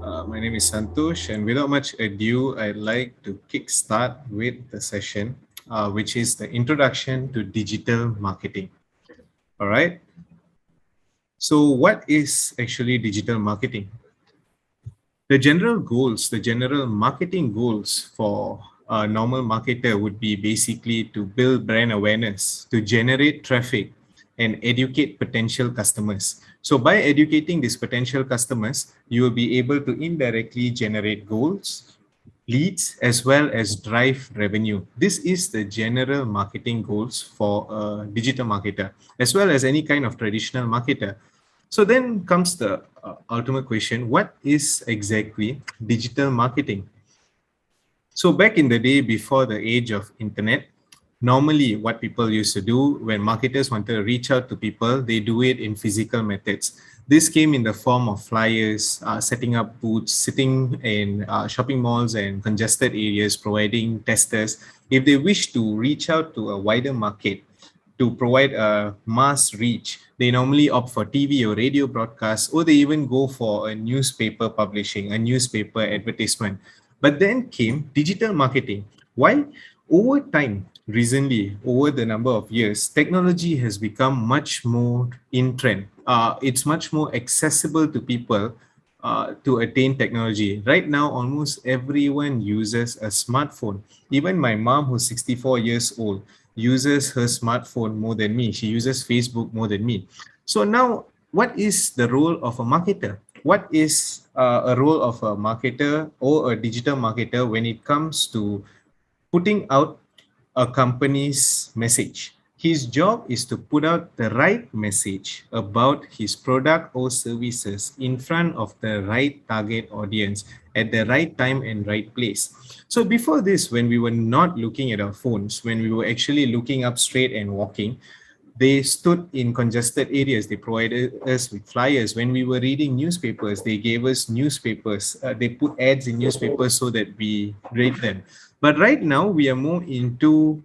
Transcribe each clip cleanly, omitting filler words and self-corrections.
My name is Santosh, and without much ado, I'd like to kickstart with the session, which is the introduction to digital marketing. All right. So, what is actually digital marketing? The general marketing goals for a normal marketer would be basically to build brand awareness, to generate traffic, and educate potential customers. So by educating these potential customers, you will be able to indirectly generate goals, leads, as well as drive revenue. This is the general marketing goals for a digital marketer, as well as any kind of traditional marketer. So then comes the ultimate question, what is exactly digital marketing? So back in the day before the age of internet, normally what people used to do when marketers wanted to reach out to people, they do it in physical methods. This came in the form of flyers, setting up booths, sitting in shopping malls and congested areas, providing testers. If they wish to reach out to a wider market, to provide a mass reach, they normally opt for TV or radio broadcasts, or they even go for a newspaper publishing, a newspaper advertisement. But then came digital marketing. Why? Over time, recently, over the number of years, technology has become much more in trend. It's much more accessible to people to attain technology. Right now, almost everyone uses a smartphone. Even my mom, who's 64 years old, uses her smartphone more than me. She uses Facebook more than me. So now, what is the role of a marketer? What is a role of a marketer or a digital marketer when it comes to putting out a company's message? His job is to put out the right message about his product or services in front of the right target audience at the right time and right place. So before this, when we were not looking at our phones, when we were actually looking up straight and walking, they stood in congested areas. They provided us with flyers. When we were reading newspapers, they gave us newspapers. They put ads in newspapers so that we read them. But right now, we are more into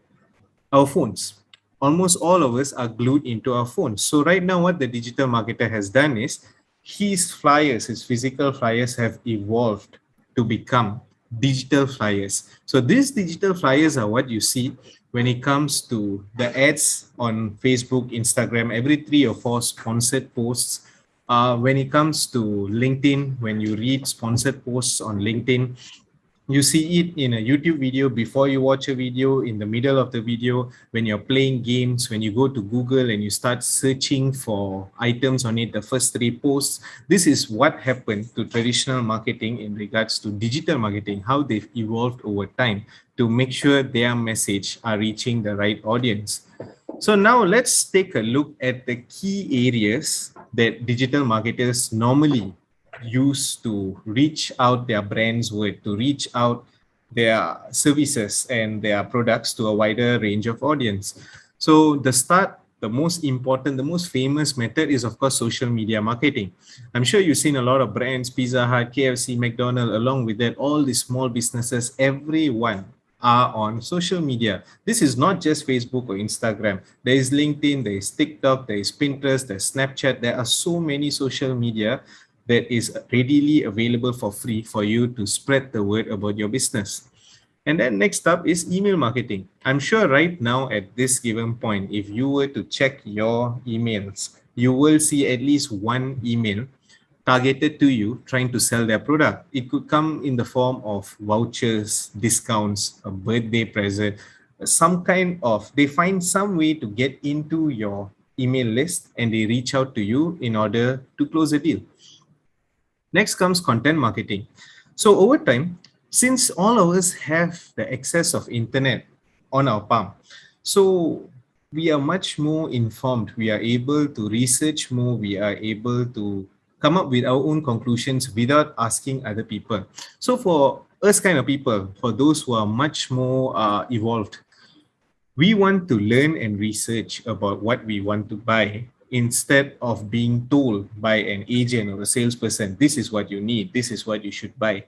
our phones. Almost all of us are glued into our phones. So right now, what the digital marketer has done is his flyers, his physical flyers have evolved to become digital flyers. So these digital flyers are what you see when it comes to the ads on Facebook, Instagram, every 3 or 4 sponsored posts. When it comes to LinkedIn, when you read sponsored posts on LinkedIn, you see it in a YouTube video before you watch a video, in the middle of the video, when you're playing games, when you go to Google and you start searching for items on it, the first 3 posts. This is what happened to traditional marketing in regards to digital marketing, how they've evolved over time to make sure their message are reaching the right audience. So now let's take a look at the key areas that digital marketers normally use to reach out their brand's word, to reach out their services and their products to a wider range of audience. So the most important, the most famous method is of course social media marketing. I'm sure you've seen a lot of brands, Pizza Hut, KFC, McDonald's, along with that, all these small businesses, everyone are on social media. This is not just Facebook or Instagram. There is LinkedIn, there is TikTok, there is Pinterest, there's Snapchat. There are so many social media that is readily available for free for you to spread the word about your business. And then next up is email marketing. I'm sure right now at this given point, if you were to check your emails, you will see at least one email targeted to you trying to sell their product. It could come in the form of vouchers, discounts, a birthday present, they find some way to get into your email list and they reach out to you in order to close a deal. Next comes content marketing. So over time, since all of us have the access of internet on our palm, so we are much more informed. We are able to research more. We are able to come up with our own conclusions without asking other people. So for us kind of people, for those who are much more evolved, we want to learn and research about what we want to buy instead of being told by an agent or a salesperson, this is what you need, this is what you should buy.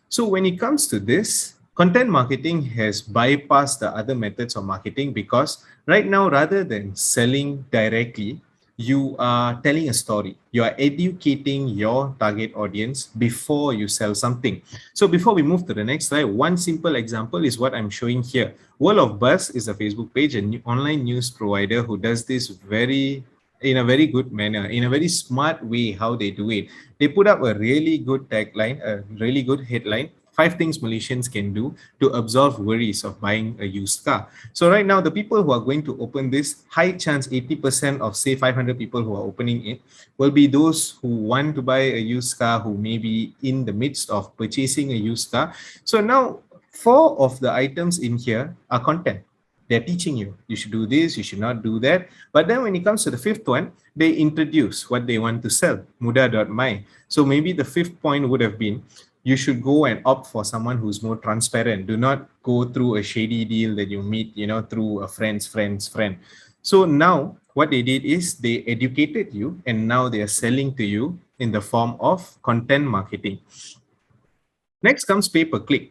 So when it comes to this, content marketing has bypassed the other methods of marketing because right now, rather than selling directly, you are telling a story. You are educating your target audience before you sell something. So before we move to the next slide, one simple example is what I'm showing here. World of Buzz is a Facebook page, an online news provider who does this in a very good manner, in a very smart way, how they do it. They put up a really good tagline, a really good headline: 5 things Malaysians can do to absolve worries of buying a used car. So right now, the people who are going to open this, high chance 80% of say 500 people who are opening it will be those who want to buy a used car, who may be in the midst of purchasing a used car. So now 4 of the items in here are content. They're teaching you, you should do this, you should not do that. But then when it comes to the 5th one, they introduce what they want to sell, muda.my. So maybe the 5th point would have been, you should go and opt for someone who's more transparent. Do not go through a shady deal that you meet, through a friend's friend. So now what they did is they educated you, and now they are selling to you in the form of content marketing. Next comes pay-per-click.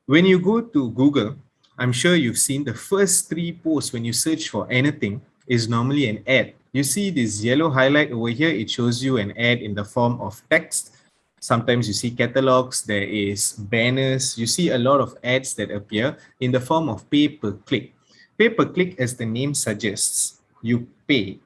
When you go to Google, I'm sure you've seen the first 3 posts when you search for anything is normally an ad. You see this yellow highlight over here, it shows you an ad in the form of text. Sometimes you see catalogs, there is banners, you see a lot of ads that appear in the form of pay-per-click. Pay-per-click, as the name suggests, you pay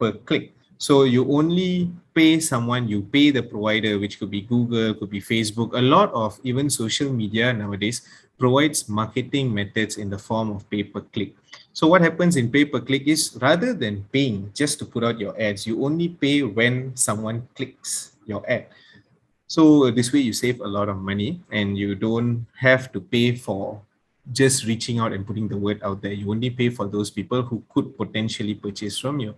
per click. So you only pay someone, you pay the provider, which could be Google, could be Facebook. A lot of even social media nowadays provides marketing methods in the form of pay-per-click. So what happens in pay-per-click is, rather than paying just to put out your ads, you only pay when someone clicks your ad. So this way you save a lot of money, and you don't have to pay for just reaching out and putting the word out there. You only pay for those people who could potentially purchase from you.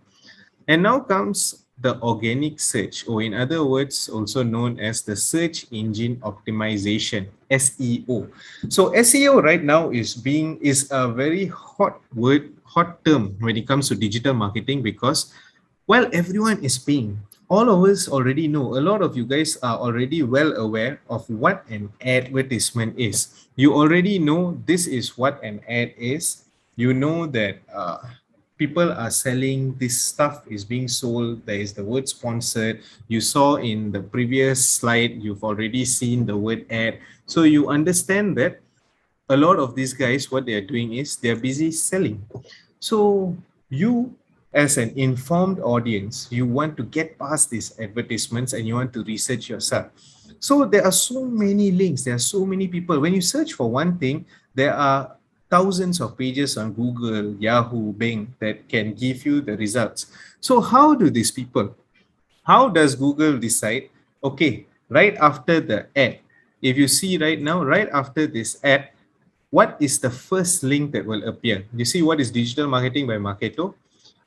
And now comes the organic search, or in other words, also known as the search engine optimization, SEO. So SEO right now is a very hot word, hot term when it comes to digital marketing, because while everyone is paying, all of us already know, a lot of you guys are already well aware of what an advertisement is. You already know this is what an ad is. You know that people are selling, this stuff is being sold, there is the word sponsored. You saw in the previous slide, you've already seen the word ad. So you understand that a lot of these guys, what they are doing is they're busy selling. So you, as an informed audience, you want to get past these advertisements and you want to research yourself. So there are so many links, there are so many people. When you search for one thing, there are thousands of pages on Google, Yahoo, Bing that can give you the results. So how do these people, how does Google decide, okay, right after the ad, if you see right now, right after this ad, what is the first link that will appear? You see what is digital marketing by Marketo?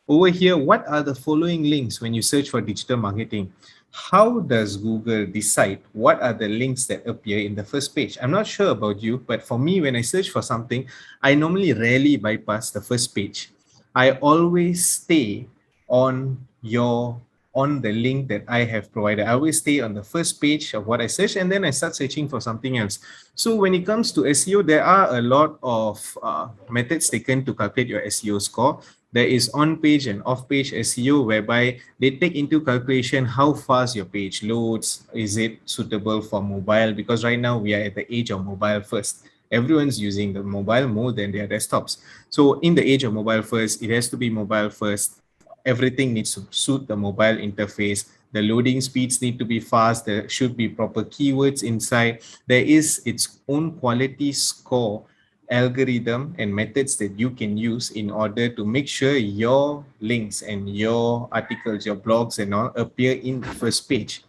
Over here, what are the following links when you search for digital marketing? How does Google decide what are the links that appear in the first page? I'm not sure about you, but for me, when I search for something, I normally rarely bypass the first page. I always stay on the link that I have provided. I always stay on the first page of what I search, and then I start searching for something else. So when it comes to SEO, there are a lot of methods taken to calculate your SEO score. There is on-page and off-page SEO, whereby they take into calculation how fast your page loads. Is it suitable for mobile? Because right now we are at the age of mobile first. Everyone's using the mobile more than their desktops. So in the age of mobile first, it has to be mobile first. Everything needs to suit the mobile interface. The loading speeds need to be fast. There should be proper keywords inside. There is its own quality score algorithm and methods that you can use in order to make sure your links and your articles, your blogs and all appear in the first page.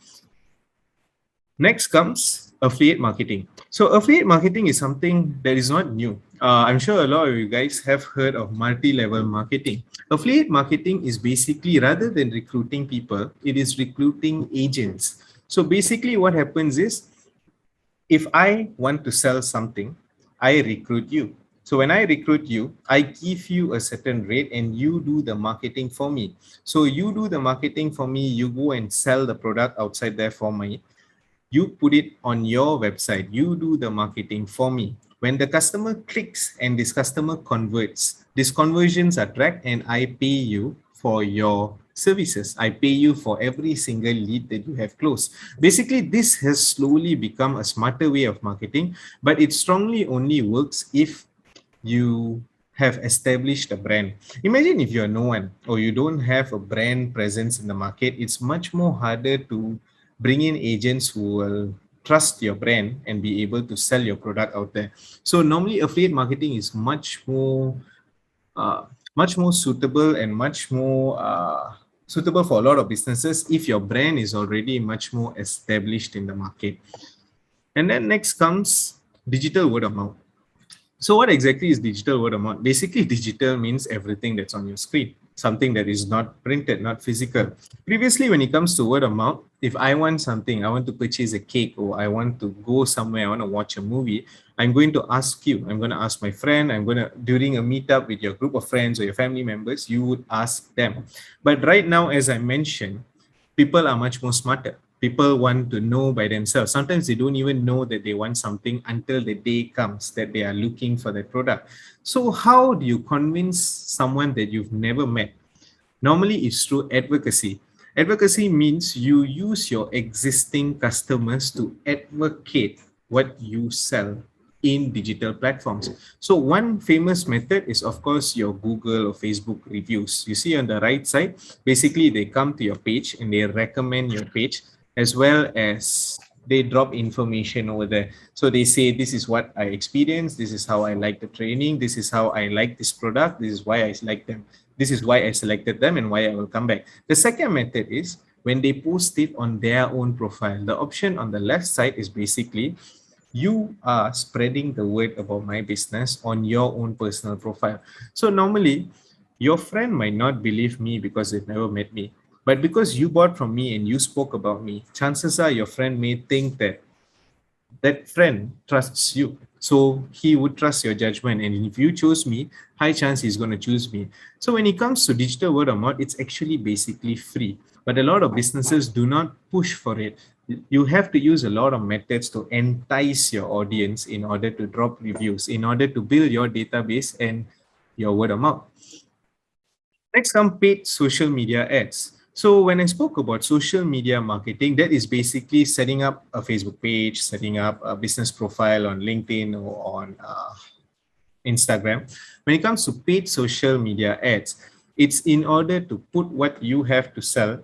Next comes affiliate marketing. So affiliate marketing is something that is not new. I'm sure a lot of you guys have heard of multi-level marketing. Affiliate marketing is basically, rather than recruiting people, it is recruiting agents. So basically what happens is, if I want to sell something, I recruit you. So when I recruit you, I give you a certain rate and you do the marketing for me. So you do the marketing for me, you go and sell the product outside there for me. You put it on your website, you do the marketing for me. When the customer clicks and this customer converts, these conversions are tracked and I pay you for your services. I pay you for every single lead that you have closed. Basically, this has slowly become a smarter way of marketing, but it strongly only works if you have established a brand. Imagine if you're no one or you don't have a brand presence in the market, it's much more harder to bring in agents who will trust your brand and be able to sell your product out there. So normally affiliate marketing is uh, much more suitable and much more suitable for a lot of businesses if your brand is already much more established in the market. And then next comes digital word of mouth. So what exactly is digital word of mouth? Basically, digital means everything that's on your screen, something that is not printed, not physical. Previously, when it comes to word of mouth, if I want something, I want to purchase a cake or I want to go somewhere, I want to watch a movie, I'm going to ask you, I'm going to ask my friend, I'm going to, during a meetup with your group of friends or your family members, you would ask them. But right now, as I mentioned, people are much more smarter. People want to know by themselves. Sometimes they don't even know that they want something until the day comes that they are looking for that product. So how do you convince someone that you've never met? Normally it's through advocacy. Advocacy means you use your existing customers to advocate what you sell in digital platforms. So one famous method is of course your Google or Facebook reviews. You see on the right side, basically they come to your page and they recommend your page as well as they drop information over there. So they say, this is what I experienced. This is how I like the training. This is how I like this product. This is why I like them. This is why I selected them and why I will come back. The second method is when they post it on their own profile. The option on the left side is basically you are spreading the word about my business on your own personal profile. So normally your friend might not believe me because they've never met me, but because you bought from me and you spoke about me, chances are your friend may think that that friend trusts you. So he would trust your judgment. And if you chose me, high chance he's going to choose me. So when it comes to digital word of mouth, it's actually basically free. But a lot of businesses do not push for it. You have to use a lot of methods to entice your audience in order to drop reviews, in order to build your database and your word of mouth. Next come paid social media ads. So when I spoke about social media marketing, that is basically setting up a Facebook page, setting up a business profile on LinkedIn or on Instagram. When it comes to paid social media ads, it's in order to put what you have to sell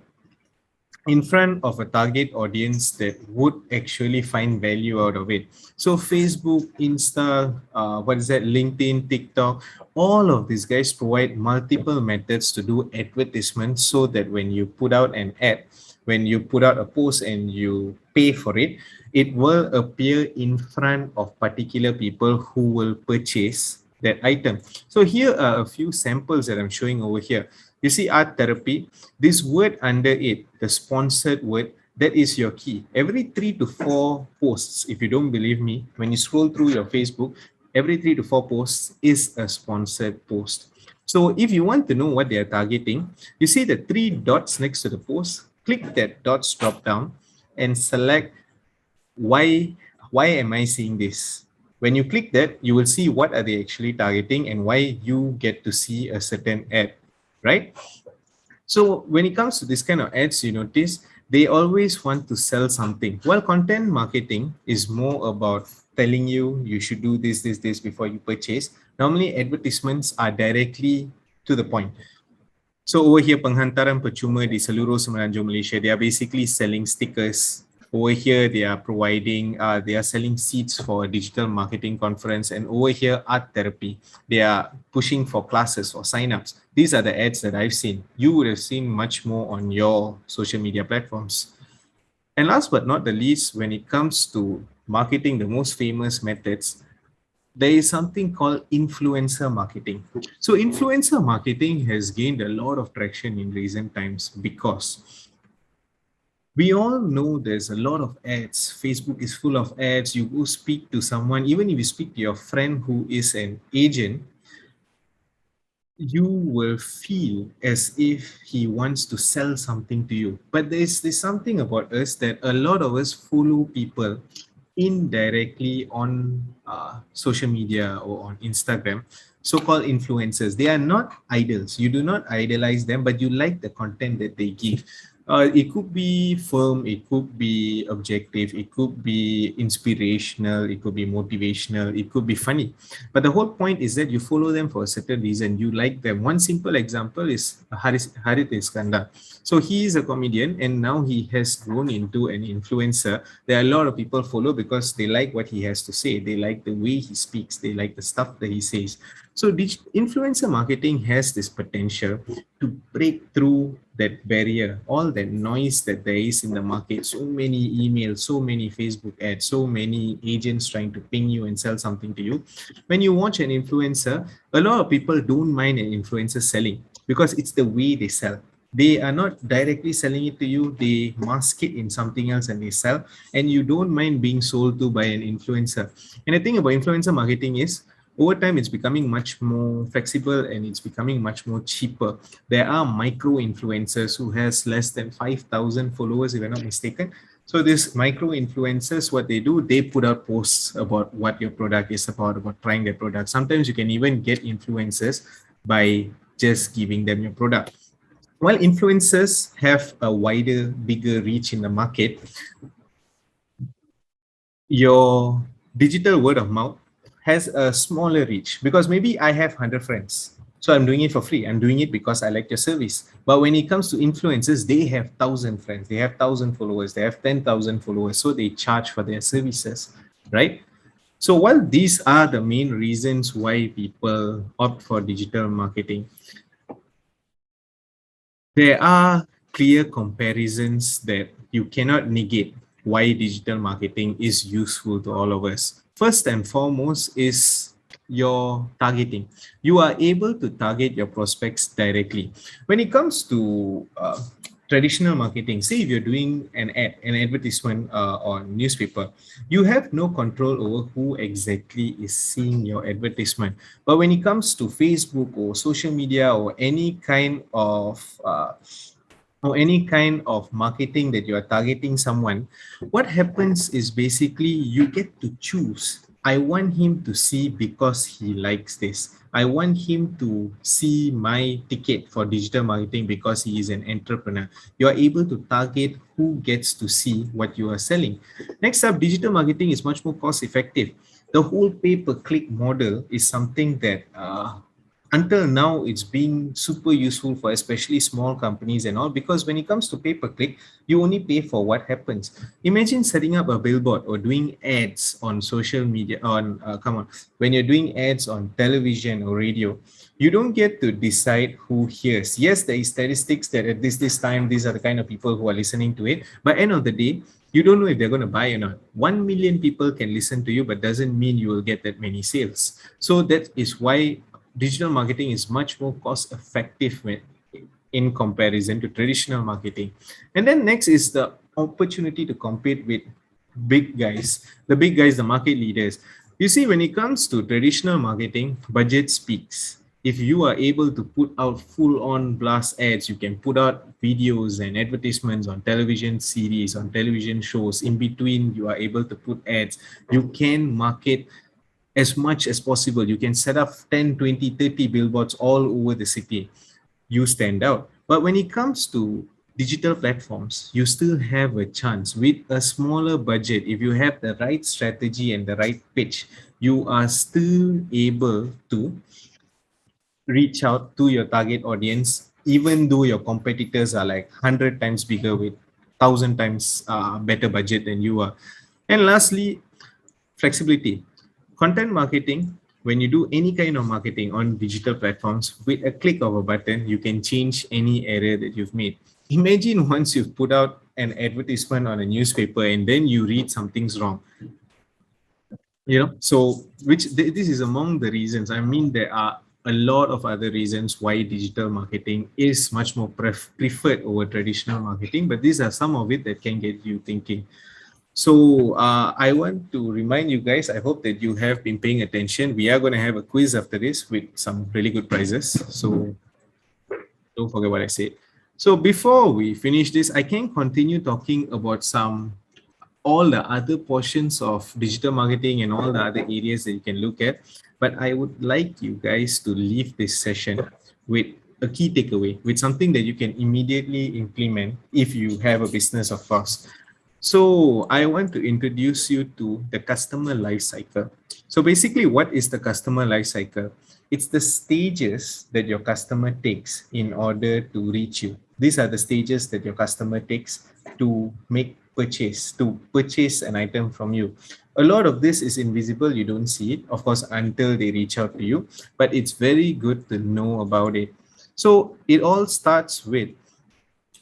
in front of a target audience that would actually find value out of it. So Facebook, Insta, LinkedIn, TikTok, all of these guys provide multiple methods to do advertisements so that when you put out an ad, when you put out a post and you pay for it, it will appear in front of particular people who will purchase that item. So here are a few samples that I'm showing over here. You see art therapy, this word under it, the sponsored word, that is your key. Every 3 to 4 posts, if you don't believe me, when you scroll through your Facebook, every 3 to 4 posts is a sponsored post. So if you want to know what they are targeting, you see the 3 dots next to the post, click that dots drop down and select why am I seeing this? When you click that, you will see what are they actually targeting and why you get to see a certain ad, right? So when it comes to this kind of ads, you notice they always want to sell something. While content marketing is more about telling you you should do this before you purchase. Normally advertisements are directly to the point. So over here, penghantaran percuma di seluruh semenanjung Malaysia, they are basically selling stickers. Over here, they are they are selling seats for a digital marketing conference. And over here, art therapy. They are pushing for classes or signups. These are the ads that I've seen. You would have seen much more on your social media platforms. And last but not the least, when it comes to marketing, the most famous methods, there is something called influencer marketing. So influencer marketing has gained a lot of traction in recent times because we all know there's a lot of ads. Facebook is full of ads. You go speak to someone, even if you speak to your friend who is an agent, you will feel as if he wants to sell something to you. But there's something about us that a lot of us follow people indirectly on social media or on Instagram so-called influencers. They are not idols. You do not idolize them, but you like the content that they give. It could be firm, it could be objective, it could be inspirational, it could be motivational, it could be funny. But the whole point is that you follow them for a certain reason. You like them. One simple example is Harith Iskandar. So he is a comedian and now he has grown into an influencer. There are a lot of people follow because they like what he has to say. They like the way he speaks. They like the stuff that he says. So influencer marketing has this potential to break through that barrier, all that noise that there is in the market, so many emails, so many Facebook ads, so many agents trying to ping you and sell something to you. When you watch an influencer, a lot of people don't mind an influencer selling because it's the way they sell. They are not directly selling it to you, they mask it in something else and they sell, and you don't mind being sold to by an influencer. And the thing about influencer marketing is, over time it's becoming much more flexible and it's becoming much more cheaper. There are micro influencers who has less than 5,000 followers, if I'm not mistaken. So these micro influencers, what they do, they put out posts about what your product is about trying their product. Sometimes you can even get influencers by just giving them your product. While influencers have a wider, bigger reach in the market, your digital word of mouth has a smaller reach because maybe I have 100 friends. So I'm doing it for free. I'm doing it because I like your service. But when it comes to influencers, they have 1,000 friends, they have 1,000 followers, they have 10,000 followers. So they charge for their services, right? So while these are the main reasons why people opt for digital marketing, there are clear comparisons that you cannot negate why digital marketing is useful to all of us. First and foremost is your targeting. You are able to target your prospects directly. When it comes to traditional marketing, say if you're doing an advertisement on newspaper, you have no control over who exactly is seeing your advertisement. But when it comes to Facebook or social media or any kind of marketing that you are targeting someone, what happens is basically you get to choose. I want him to see because he likes this. I want him to see my ticket for digital marketing because he is an entrepreneur. You are able to target who gets to see what you are selling. Next up, digital marketing is much more cost effective. The whole pay-per-click model is something that until now it's been super useful for especially small companies and all, because when it comes to pay-per-click, you only pay for what happens. Imagine setting up a billboard or doing ads on social media when you're doing ads on television or radio, you don't get to decide who hears. Yes, there is statistics that at this time these are the kind of people who are listening to it, but end of the day, you don't know if they're going to buy or not. 1 million people can listen to you, but doesn't mean you will get that many sales. So that is why digital marketing is much more cost effective in comparison to traditional marketing. And then next is the opportunity to compete with big guys, the market leaders. You see, when it comes to traditional marketing, budget speaks. If you are able to put out full-on blast ads, you can put out videos and advertisements on television series, on television shows. In between, you are able to put ads. You can market as much as possible. You can set up 10, 20, 30 billboards all over the city. You stand out. But when it comes to digital platforms, you still have a chance with a smaller budget. If you have the right strategy and the right pitch, you are still able to reach out to your target audience, even though your competitors are like 100 times bigger with 1,000 times better budget than you are. And lastly, flexibility. Content marketing, when you do any kind of marketing on digital platforms, with a click of a button, you can change any error that you've made. Imagine once you've put out an advertisement on a newspaper and then you read something's wrong. So this is among the reasons. I mean, there are a lot of other reasons why digital marketing is much more preferred over traditional marketing, but these are some of it that can get you thinking. So I want to remind you guys, I hope that you have been paying attention. We are going to have a quiz after this with some really good prizes. So don't forget what I said. So before we finish this, I can continue talking about all the other portions of digital marketing and all the other areas that you can look at. But I would like you guys to leave this session with a key takeaway, with something that you can immediately implement if you have a business, of course. So I want to introduce you to the customer life cycle. So basically, what is the customer life cycle? It's the stages that your customer takes in order to reach you. These are the stages that your customer takes to purchase an item from you. A lot of this is invisible. You don't see it, of course, until they reach out to you, but it's very good to know about it. So it all starts with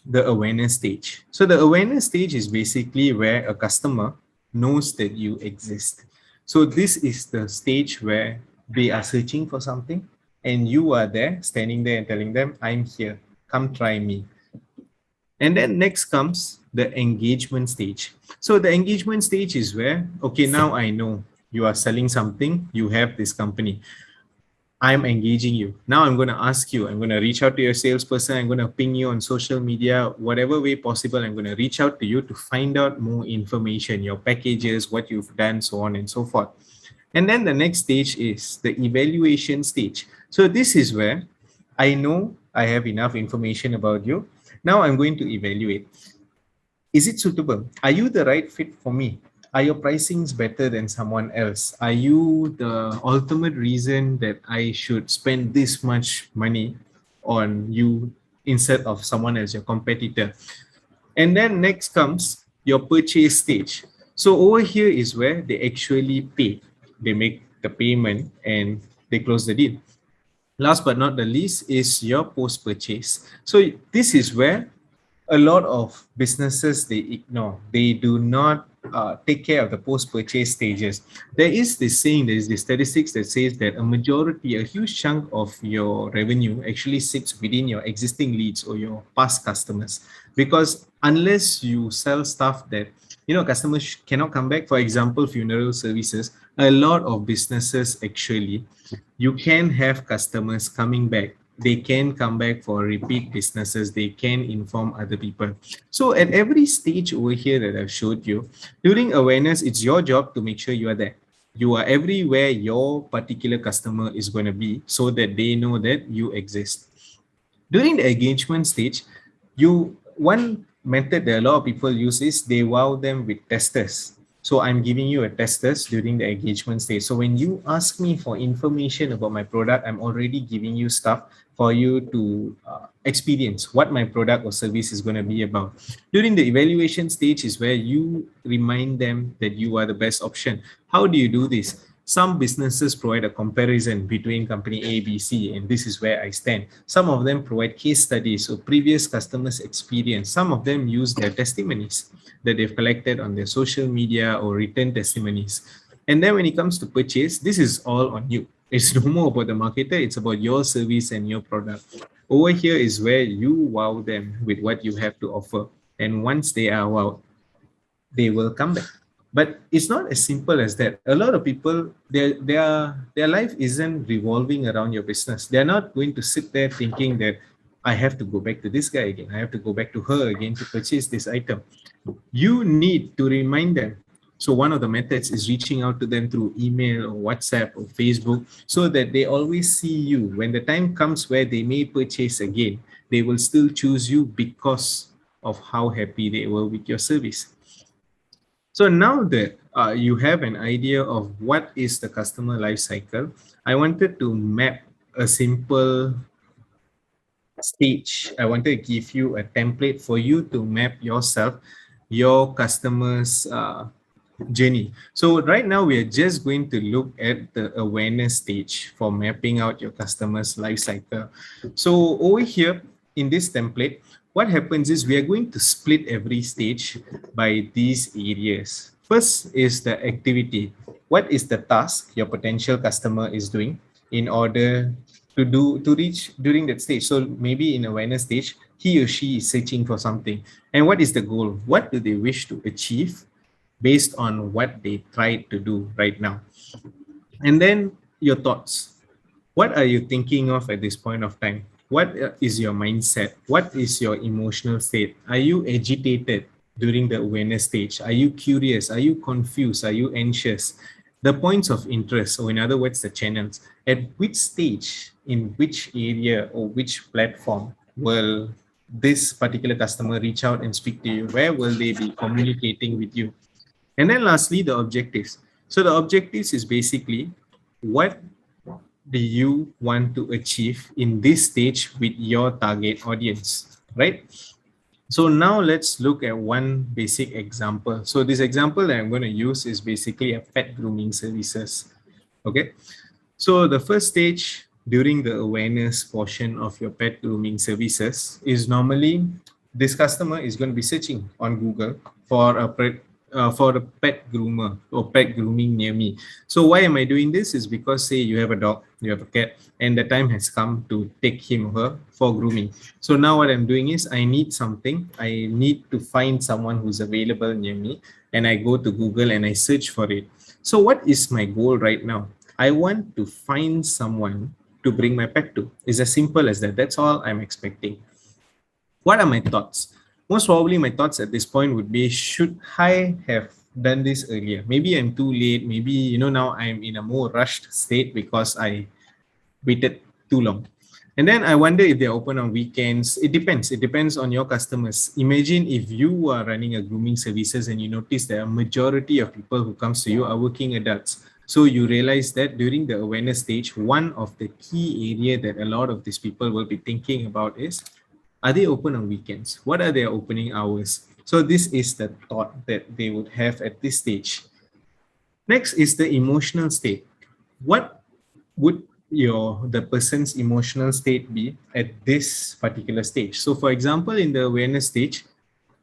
the awareness stage. So the awareness stage is basically where a customer knows that you exist. So this is the stage where they are searching for something and you are there, standing there and telling them, I'm here, come try me. And then next comes the engagement stage. So the engagement stage is where, okay, now I know you are selling something, you have this company. I'm engaging you. Now I'm going to ask you, I'm going to reach out to your salesperson. I'm going to ping you on social media, whatever way possible. I'm going to reach out to you to find out more information, your packages, what you've done, so on and so forth. And then the next stage is the evaluation stage. So this is where I know I have enough information about you. Now I'm going to evaluate. Is it suitable? Are you the right fit for me? Are your pricings better than someone else? Are you the ultimate reason that I should spend this much money on you instead of someone else, your competitor? And then next comes your purchase stage. So over here is where they actually pay. They make the payment and they close the deal. Last but not the least is your post-purchase. So this is where a lot of businesses they ignore. They do not take care of the post-purchase stages. There is this saying, there is this statistics that says that a huge chunk of your revenue actually sits within your existing leads or your past customers. Because unless you sell stuff that customers cannot come back, for example, funeral services, a lot of businesses actually, you can have customers coming back. They can come back for repeat businesses. They can inform other people. So at every stage over here that I've showed you, during awareness, it's your job to make sure you are there. You are everywhere your particular customer is going to be so that they know that you exist. During the engagement stage, one method that a lot of people use is they wow them with testers. So I'm giving you a testers during the engagement stage. So when you ask me for information about my product, I'm already giving you stuff for you to experience what my product or service is going to be about. During the evaluation stage is where you remind them that you are the best option. How do you do this? Some businesses provide a comparison between company A, B, C, and this is where I stand. Some of them provide case studies or previous customers' experience. Some of them use their testimonies that they've collected on their social media or written testimonies. And then when it comes to purchase, this is all on you. It's no more about the marketer, it's about your service and your product. Over here is where you wow them with what you have to offer. And once they are wowed, they will come back. But it's not as simple as that. A lot of people, their life isn't revolving around your business. They're not going to sit there thinking that I have to go back to this guy again. I have to go back to her again to purchase this item. You need to remind them. So one of the methods is reaching out to them through email or WhatsApp or Facebook so that they always see you. When the time comes where they may purchase again, they will still choose you because of how happy they were with your service. So now that you have an idea of what is the customer life cycle, I wanted to map a simple stage. I wanted to give you a template for you to map yourself, your customers' journey. So right now we are just going to look at the awareness stage for mapping out your customer's life cycle. So over here in this template, what happens is we are going to split every stage by these areas. First is the activity. What is the task your potential customer is doing in order to reach during that stage? So maybe in awareness stage, he or she is searching for something. And what is the goal? What do they wish to achieve based on what they tried to do right now? And then your thoughts. What are you thinking of at this point of time? What is your mindset? What is your emotional state? Are you agitated during the awareness stage? Are you curious? Are you confused? Are you anxious? The points of interest, or in other words, the channels, at which stage, in which area or which platform will this particular customer reach out and speak to you? Where will they be communicating with you? And then lastly, the objectives. So the objectives is basically, what do you want to achieve in this stage with your target audience, right? So now let's look at one basic example. So this example that I'm going to use is basically a pet grooming services. Okay. So the first stage during the awareness portion of your pet grooming services is normally this customer is going to be searching on Google for a pet groomer or pet grooming near me. So why am I doing this? Is because, say you have a dog, you have a cat, and the time has come to take him or her for grooming. So now what I'm doing is I need something. I need to find someone who's available near me, and I go to Google and I search for it. So what is my goal right now? I want to find someone to bring my pet to. It's as simple as that. That's all I'm expecting. What are my thoughts? Most probably my thoughts at this point would be, should I have done this earlier? Maybe I'm too late. Maybe, now I'm in a more rushed state because I waited too long. And then I wonder if they're open on weekends. It depends. It depends on your customers. Imagine if you are running a grooming services and you notice that a majority of people who comes to you are working adults. So you realize that during the awareness stage, one of the key area that a lot of these people will be thinking about is, are they open on weekends? What are their opening hours? So this is the thought that they would have at this stage. Next is the emotional state. What would the person's emotional state be at this particular stage? So for example, in the awareness stage,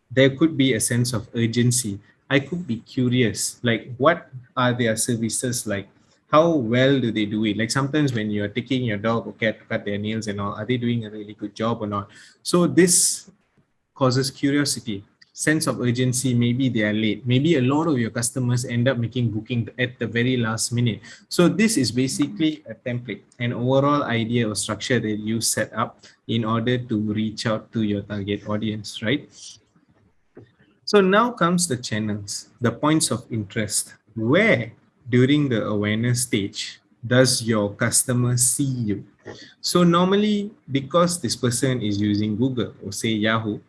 there could be a sense of urgency. I could be curious, like, what are their services like? How well do they do it? Like sometimes when you're taking your dog or cat to cut their nails and all, are they doing a really good job or not? So this causes curiosity, sense of urgency. Maybe they are late. Maybe a lot of your customers end up making booking at the very last minute. So this is basically a template, an overall idea or structure that you set up in order to reach out to your target audience, right? So now comes the channels, the points of interest. Where during the awareness stage does your customer see you? So normally, because this person is using Google or say Yahoo,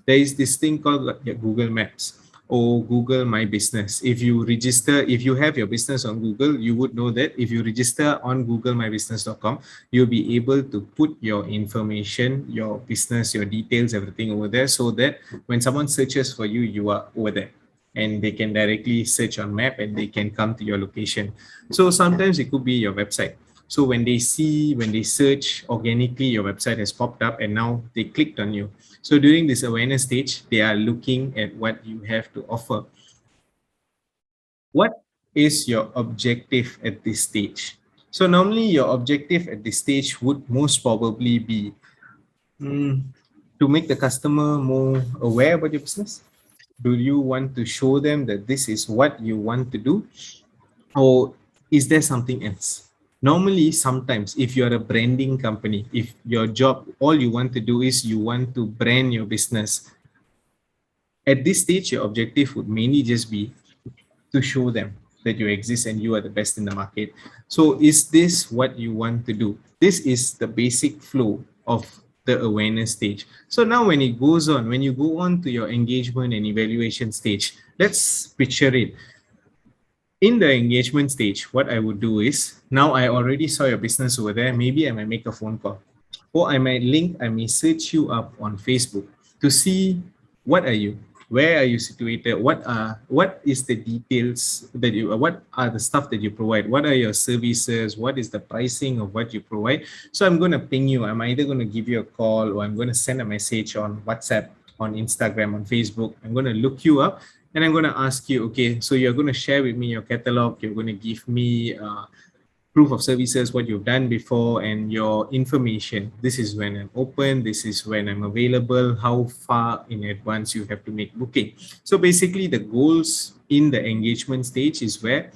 there is this thing called Google Maps or Google My Business. If you have your business on Google, you would know that if you register on googlemybusiness.com, you'll be able to put your information, your business, your details, everything over there, so that when someone searches for you, you are over there and they can directly search on map and they can come to your location. So sometimes it could be your website. So when they search organically, your website has popped up and now they clicked on you. So during this awareness stage, they are looking at what you have to offer. What is your objective at this stage? So normally your objective at this stage would most probably be to make the customer more aware about your business. Do you want to show them that this is what you want to do? Or is there something else? Normally, sometimes if you're a branding company, if your job, all you want to do is you want to brand your business, at this stage, your objective would mainly just be to show them that you exist and you are the best in the market. So is this what you want to do? This is the basic flow of the awareness stage. So now when it goes on, when you go on to your engagement and evaluation stage, let's picture it. In the engagement stage, what I would do is, now I already saw your business over there. Maybe I might make a phone call, or I may search you up on Facebook to see what are you, where are you situated, what is the details that what are the stuff that you provide, what are your services, what is the pricing of what you provide. So I'm going to ping you. I'm either going to give you a call or I'm going to send a message on WhatsApp, on Instagram, on Facebook. I'm going to look you up and I'm going to ask you, okay, so you're going to share with me your catalog, you're going to give me proof of services, what you've done before, and your information. This is when I'm open, this is when I'm available, how far in advance you have to make booking. So basically the goals in the engagement stage is where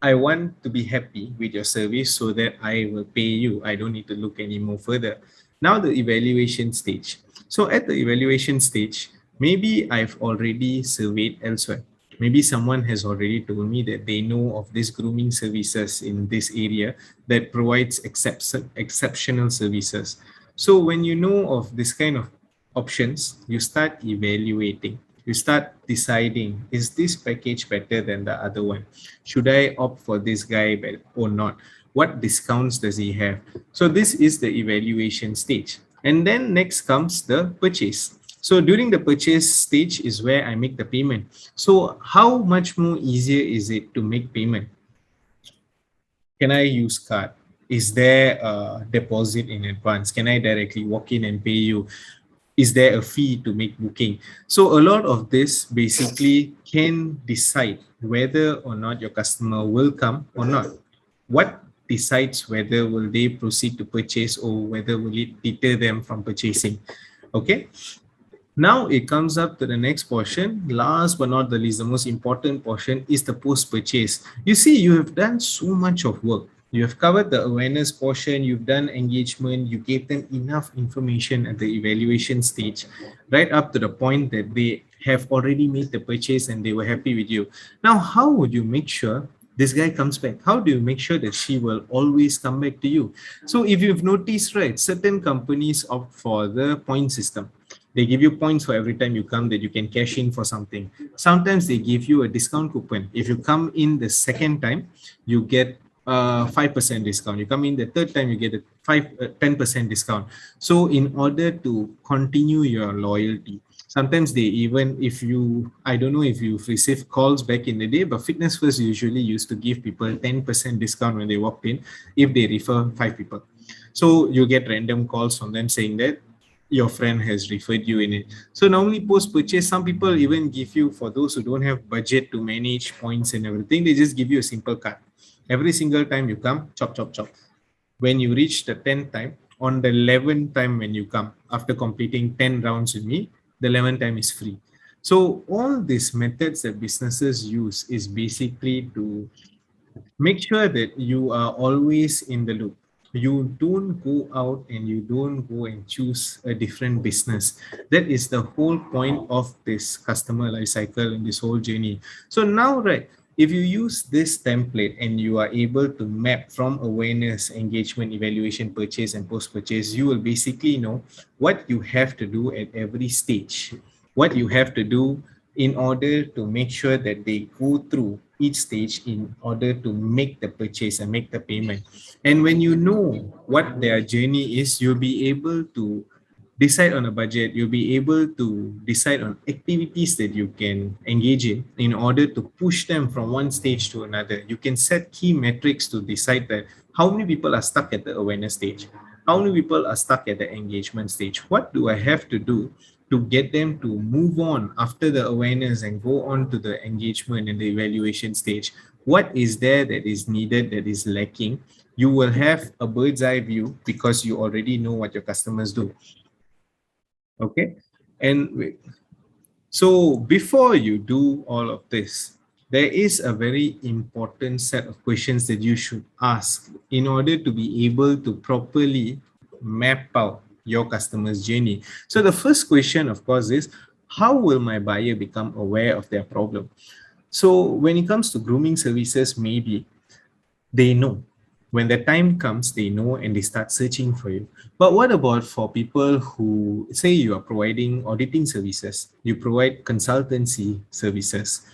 I want to be happy with your service so that I will pay you. I don't need to look any more further. Now the evaluation stage. So at the evaluation stage, maybe I've already surveyed elsewhere. Maybe someone has already told me that they know of this grooming services in this area that provides exceptional services. So when you know of this kind of options, you start evaluating. You start deciding, is this package better than the other one? Should I opt for this guy or not? What discounts does he have? So this is the evaluation stage. And then next comes the purchase. So during the purchase stage is where I make the payment. So how much more easier is it to make payment? Can I use card? Is there a deposit in advance? Can I directly walk in and pay you? Is there a fee to make booking? So a lot of this basically can decide whether or not your customer will come or not. What decides whether will they proceed to purchase or whether will it deter them from purchasing? Okay. Now it comes up to the next portion. Last but not the least, the most important portion is the post-purchase. You see, you have done so much of work. You have covered the awareness portion, you've done engagement, you gave them enough information at the evaluation stage, right up to the point that they have already made the purchase and they were happy with you. Now, how would you make sure this guy comes back? How do you make sure that she will always come back to you? So if you've noticed, right, certain companies opt for the point system. They give you points for every time you come that you can cash in for something. Sometimes they give you a discount coupon. If you come in the second time, you get 5% discount. You come in the third time, you get a 10% discount. So in order to continue your loyalty, sometimes they even, if you, I don't know if you've received calls back in the day, but Fitness First usually used to give people 10% discount when they walked in if they refer 5 people. So you get random calls from them saying that your friend has referred you in it. So normally post purchase, some people even give you, for those who don't have budget to manage points and everything, they just give you a simple card. Every single time you come, chop, chop, chop. When you reach the 10th time, on the 11th time when you come, after completing 10 rounds with me, the 11th time is free. So all these methods that businesses use is basically to make sure that you are always in the loop. You don't go out and you don't go and choose a different business. That is the whole point of this customer life cycle and this whole journey. So now, right, if you use this template and you are able to map from awareness, engagement, evaluation, purchase, and post-purchase, you will basically know what you have to do at every stage, what you have to do in order to make sure that they go through each stage in order to make the purchase and make the payment. And when you know what their journey is, you'll be able to decide on a budget. You'll be able to decide on activities that you can engage in order to push them from one stage to another. You can set key metrics to decide that how many people are stuck at the awareness stage, how many people are stuck at the engagement stage. What do I have to do to get them to move on after the awareness and go on to the engagement and the evaluation stage? What is there that is needed, that is lacking? You will have a bird's eye view because you already know what your customers do. Okay. And so before you do all of this, there is a very important set of questions that you should ask in order to be able to properly map out your customer's journey. So the first question, of course, is how will my buyer become aware of their problem? So when it comes to grooming services, maybe they know. When the time comes, they know and they start searching for you. But what about for people who say you are providing auditing services, you provide consultancy services?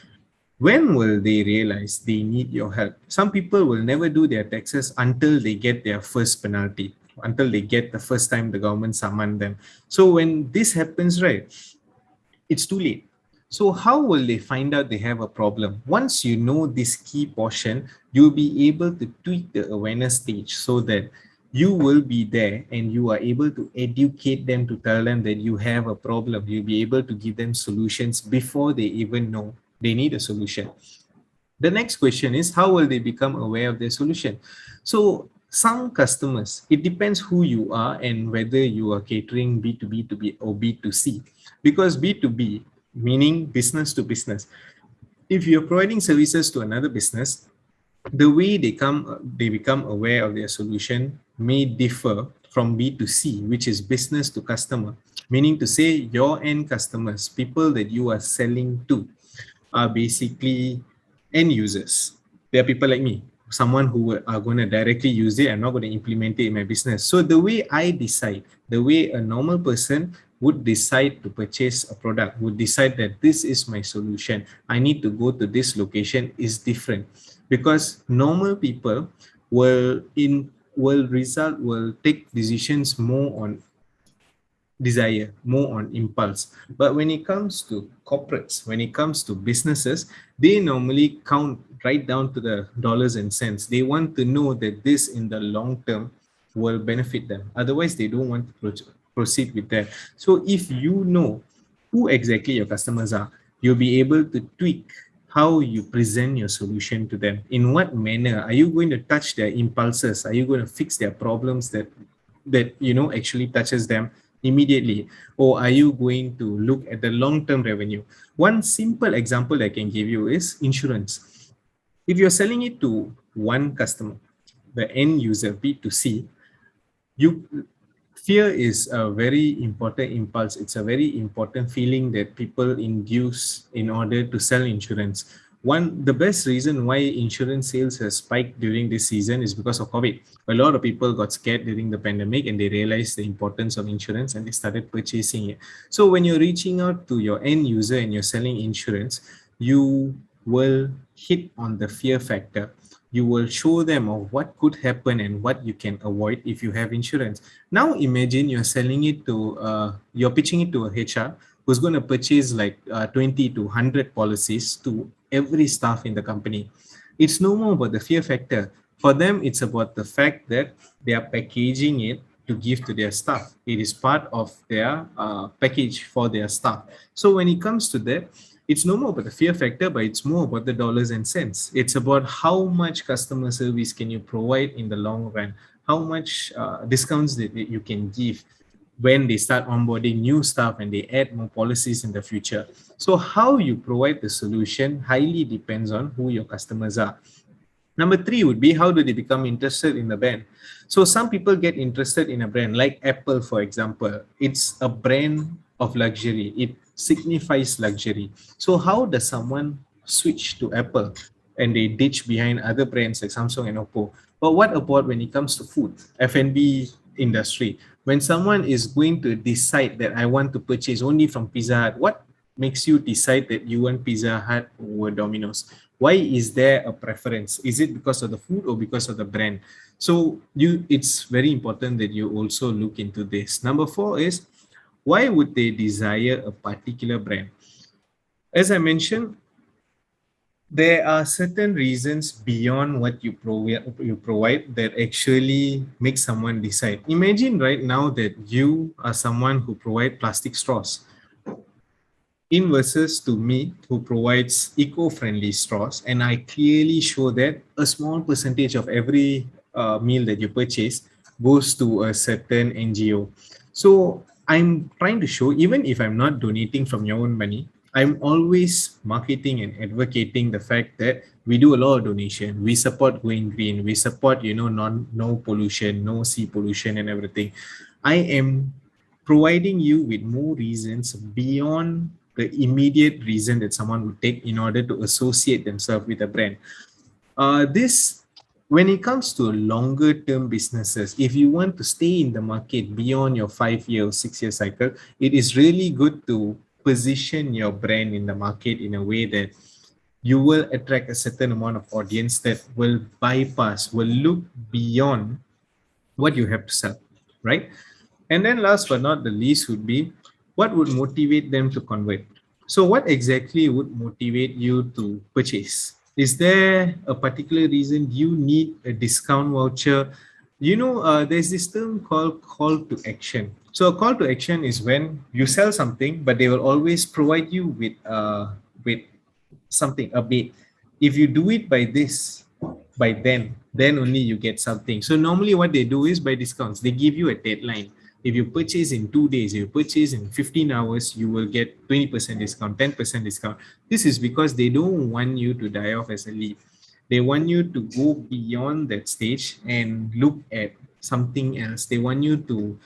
When will they realize they need your help? Some people will never do their taxes until they get their first penalty, until they get the first time the government summoned them. So when this happens, right, it's too late. So how will they find out they have a problem? Once you know this key portion, you'll be able to tweak the awareness stage so that you will be there and you are able to educate them, to tell them that you have a problem. You'll be able to give them solutions before they even know they need a solution. The next question is, how will they become aware of their solution? So some customers, it depends who you are and whether you are catering B2B to B or B2C. Because B2B, meaning business to business, if you're providing services to another business, the way they become aware of their solution may differ from B2C, which is business to customer, meaning to say your end customers, people that you are selling to. are basically end users. There are people like me, someone who are going to directly use it. I'm not going to implement it in my business. So the way I decide, the way a normal person would decide to purchase a product, would decide that this is my solution, I need to go to this location, is different. Because normal people will take decisions more on desire, more on impulse. But when it comes to corporates, when it comes to businesses, they normally count right down to the dollars and cents. They want to know that this in the long term will benefit them. Otherwise, they don't want to proceed with that. So if you know who exactly your customers are, you'll be able to tweak how you present your solution to them. In what manner are you going to touch their impulses? Are you going to fix their problems that actually touches them immediately, or are you going to look at the long-term revenue? One simple example I can give you is insurance. If you're selling it to one customer, the end user, B2C, you fear is a very important impulse. It's a very important feeling that people induce in order to sell insurance. The best reason why insurance sales has spiked during this season is because of COVID. A lot of people got scared during the pandemic and they realized the importance of insurance and they started purchasing it. So when you're reaching out to your end user and you're selling insurance, you will hit on the fear factor. You will show them of what could happen and what you can avoid if you have insurance. Now imagine you're pitching it to a HR who's going to purchase like 20 to 100 policies to every staff in the company. It's no more about the fear factor. For them, it's about the fact that they are packaging it to give to their staff. It is part of their package for their staff. So when it comes to that, it's no more about the fear factor, but it's more about the dollars and cents. It's about how much customer service can you provide in the long run, how much discounts that you can give when they start onboarding new staff and they add more policies in the future. So how you provide the solution highly depends on who your customers are. Number three would be, how do they become interested in the brand? So some people get interested in a brand like Apple, for example. It's a brand of luxury. It signifies luxury. So how does someone switch to Apple and they ditch behind other brands like Samsung and Oppo? But what about when it comes to food, F&B industry? When someone is going to decide that I want to purchase only from Pizza Hut, what makes you decide that you want Pizza Hut over Domino's? Why is there a preference? Is it because of the food or because of the brand? So it's very important that you also look into this. Number four is, why would they desire a particular brand? As I mentioned, there are certain reasons beyond what you provide that actually make someone decide. Imagine right now that you are someone who provide plastic straws in versus to me who provides eco-friendly straws, and I clearly show that a small percentage of every meal that you purchase goes to a certain NGO. So I'm trying to show, even if I'm not donating from your own money, I'm always marketing and advocating the fact that we do a lot of donation. We support going green. We support, no pollution, no sea pollution and everything. I am providing you with more reasons beyond the immediate reason that someone would take in order to associate themselves with a brand. This, when it comes to longer term businesses, if you want to stay in the market beyond your 5-year or 6-year cycle, it is really good to position your brand in the market in a way that you will attract a certain amount of audience that will will look beyond what you have to sell, right? And then last but not the least would be, what would motivate them to convert? So what exactly would motivate you to purchase? Is there a particular reason you need a discount voucher? There's this term called call to action. So a call to action is when you sell something, but they will always provide you with something, a bait. If you do it by this, by then only you get something. So normally what they do is, by discounts, they give you a deadline. If you purchase in 2 days, if you purchase in 15 hours, you will get 20% discount, 10% discount. This is because they don't want you to die off as a lead. They want you to go beyond that stage and look at something else. They want you to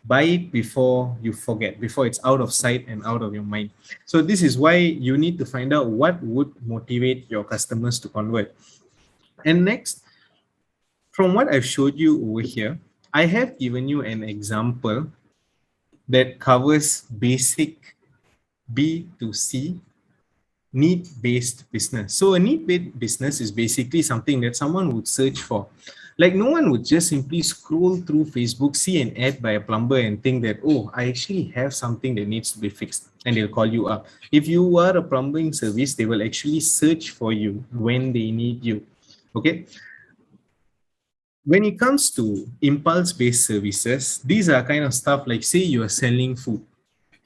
Buy it before you forget, before it's out of sight and out of your mind. So this is why you need to find out what would motivate your customers to convert. And next, from what I've showed you over here, I have given you an example that covers basic B2C need-based business. So a need-based business is basically something that someone would search for. Like no one would just simply scroll through Facebook, see an ad by a plumber and think that, oh, I actually have something that needs to be fixed, and they'll call you up. If you are a plumbing service, they will actually search for you when they need you. Okay. When it comes to impulse-based services, these are kind of stuff like, say you are selling food.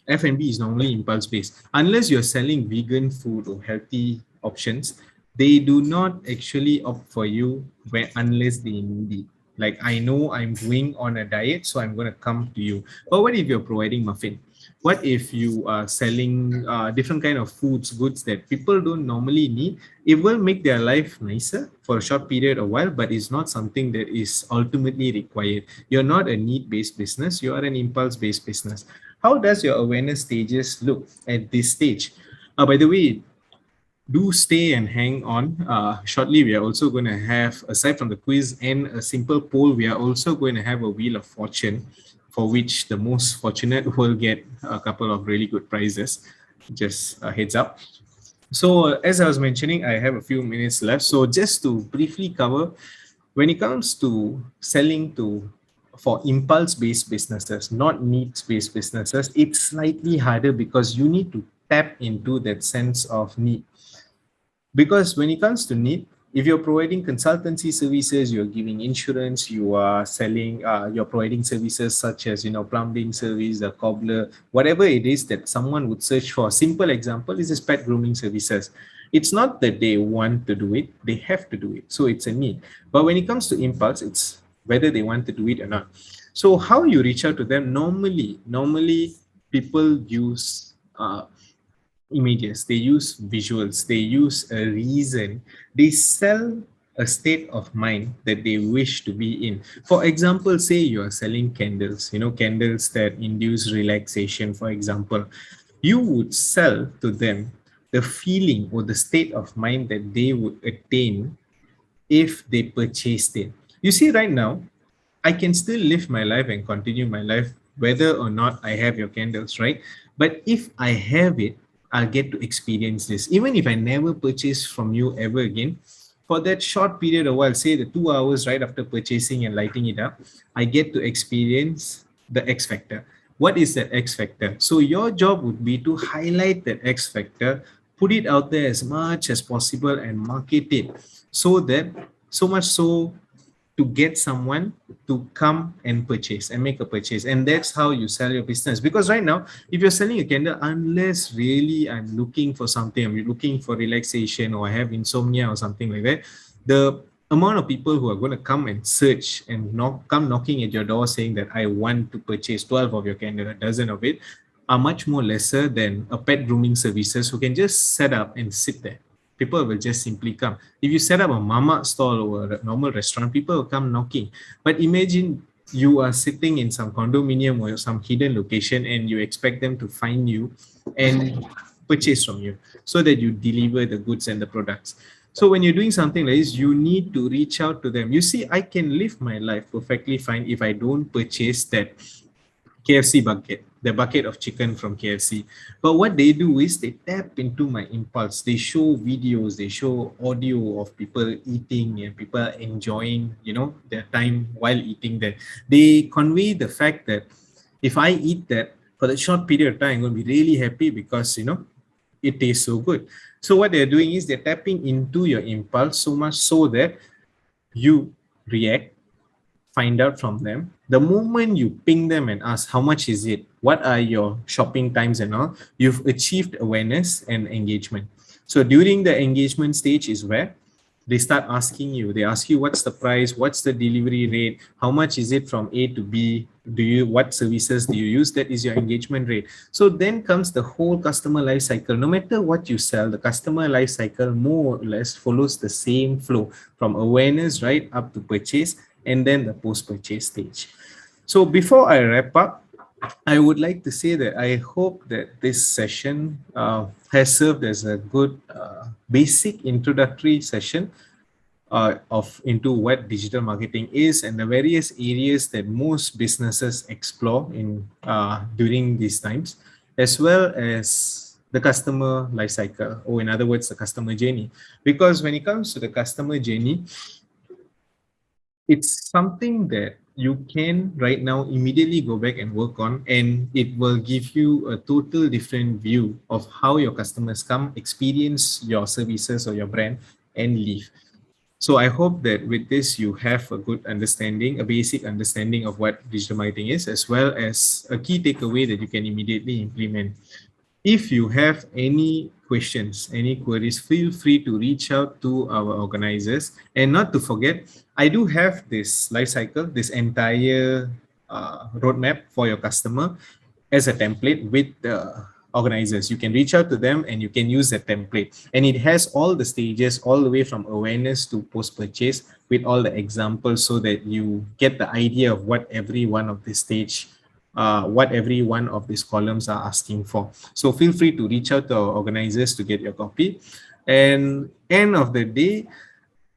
F&B is normally impulse based. Unless you're selling vegan food or healthy options, they do not actually opt for you unless they need it. Like, I know I'm going on a diet, so I'm going to come to you. But what if you're providing muffin? What if you are selling different kind of goods that people don't normally need? It will make their life nicer for a short period or while, but it's not something that is ultimately required. You're not a need-based business. You are an impulse-based business. How does your awareness stages look at this stage? By the way, do stay and hang on. Shortly, we are also going to have, aside from the quiz and a simple poll, we are also going to have a Wheel of Fortune, for which the most fortunate will get a couple of really good prizes. Just a heads up. So as I was mentioning, I have a few minutes left. So just to briefly cover, when it comes to selling for impulse-based businesses, not needs-based businesses, it's slightly harder because you need to tap into that sense of need. Because when it comes to need, if you're providing consultancy services, you're giving insurance, you are selling, you're providing services such as, plumbing service, a cobbler, whatever it is that someone would search for. Simple example is pet grooming services. It's not that they want to do it, they have to do it. So it's a need. But when it comes to impulse, it's whether they want to do it or not. So how you reach out to them? Normally people use images, they use visuals, they use a reason, they sell a state of mind that they wish to be in. For example, say you are selling candles, candles that induce relaxation, for example. You would sell to them the feeling or the state of mind that they would attain if they purchased it. You see, right now, I can still live my life and continue my life whether or not I have your candles, right? But if I have it, I'll get to experience this. Even if I never purchase from you ever again, for that short period of while, say the 2 hours right after purchasing and lighting it up, I get to experience the X factor. What is that X factor? So your job would be to highlight that X factor, put it out there as much as possible and market it so much so to get someone to come and purchase and make a purchase. And that's how you sell your business. Because right now, if you're selling a candle, unless really I'm looking for something, I'm looking for relaxation or I have insomnia or something like that, the amount of people who are going to come and search and come knocking at your door saying that I want to purchase 12 of your candle, a dozen of it, are much more lesser than a pet grooming services who can just set up and sit there. People will just simply come. If you set up a mama stall or a normal restaurant, people will come knocking. But imagine you are sitting in some condominium or some hidden location and you expect them to find you and purchase from you so that you deliver the goods and the products. So when you're doing something like this, you need to reach out to them. You see, I can live my life perfectly fine if I don't purchase that KFC bucket, the bucket of chicken from KFC. But what they do is they tap into my impulse. They show videos, they show audio of people eating and people enjoying, their time while eating that. They convey the fact that if I eat that for the short period of time, I'm going to be really happy because, it tastes so good. So what they're doing is they're tapping into your impulse so much so that you react, find out from them. The moment you ping them and ask how much is it, what are your shopping times and all, you've achieved awareness and engagement. So during the engagement stage is where they start asking you, they ask you what's the price, what's the delivery rate, how much is it from A to B, what services do you use? That is your engagement rate. So then comes the whole customer life cycle. No matter what you sell, the customer life cycle more or less follows the same flow from awareness right up to purchase and then the post-purchase stage. So before I wrap up, I would like to say that I hope that this session has served as a good basic introductory session of into what digital marketing is and the various areas that most businesses explore in during these times, as well as the customer life cycle, or in other words, the customer journey. Because when it comes to the customer journey, it's something that you can right now immediately go back and work on, and it will give you a total different view of how your customers come experience your services or your brand and leave. So I hope that with this, you have a good understanding, a basic understanding of what digital marketing is, as well as a key takeaway that you can immediately implement. If you have any questions, any queries, feel free to reach out to our organizers. And not to forget, I do have this life cycle, this entire roadmap for your customer as a template with the organizers. You can reach out to them and you can use that template. And it has all the stages, all the way from awareness to post-purchase, with all the examples so that you get the idea of what every one of this stage what every one of these columns are asking for. So feel free to reach out to our organizers to get your copy. And end of the day,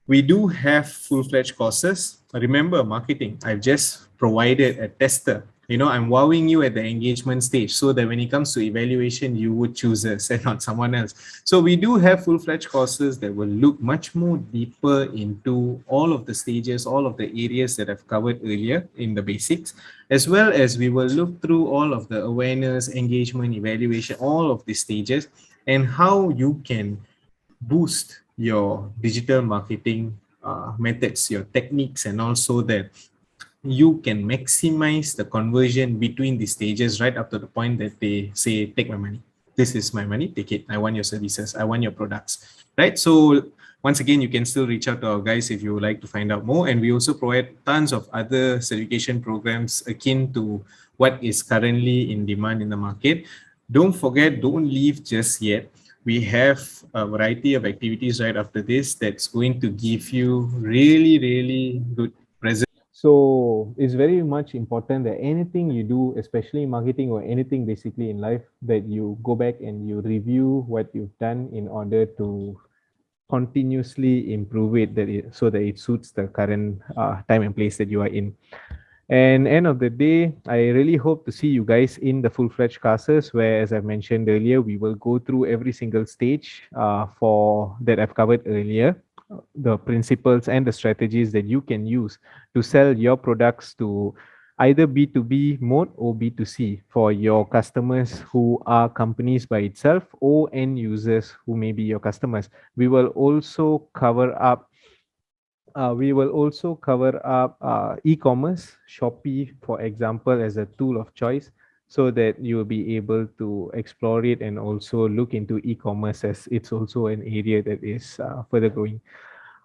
we do have full-fledged courses. Remember, marketing, I've just provided a tester. I'm wowing you at the engagement stage so that when it comes to evaluation, you would choose us and not someone else. So we do have full-fledged courses that will look much more deeper into all of the stages, all of the areas that I've covered earlier in the basics, as well as we will look through all of the awareness, engagement, evaluation, all of these stages, and how you can boost your digital marketing methods, your techniques, and also that you can maximize the conversion between the stages right up to the point that they say, take my money. This is my money, take it. I want your services. I want your products, right? So once again, you can still reach out to our guys if you would like to find out more. And we also provide tons of other certification programs akin to what is currently in demand in the market. Don't forget, don't leave just yet. We have a variety of activities right after this that's going to give you really, really good present. So it's very much important that anything you do, especially marketing or anything basically in life, that you go back and you review what you've done in order to continuously improve it, so that it suits the current time and place that you are in. And end of the day, I really hope to see you guys in the full-fledged classes, where, as I mentioned earlier, we will go through every single stage for that I've covered earlier, the principles and the strategies that you can use to sell your products to either B2B mode or B2C for your customers who are companies by itself, or end users who may be your customers. We will also cover up e-commerce, Shopee, for example, as a tool of choice, so that you will be able to explore it and also look into e-commerce, as it's also an area that is further growing.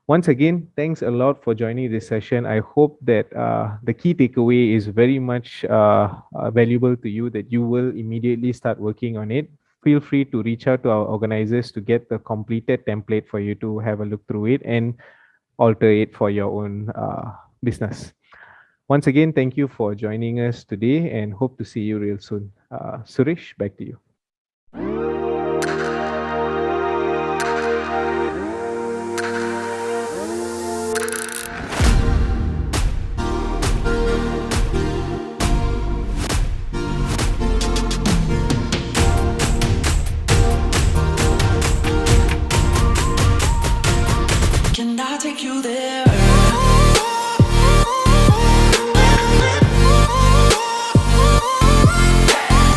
Once again, thanks a lot for joining this session. I hope that the key takeaway is very much valuable to you, that you will immediately start working on it. Feel free to reach out to our organizers to get the completed template for you to have a look through it and alter it for your own business. Once again, thank you for joining us today and hope to see you real soon. Suresh, back to you.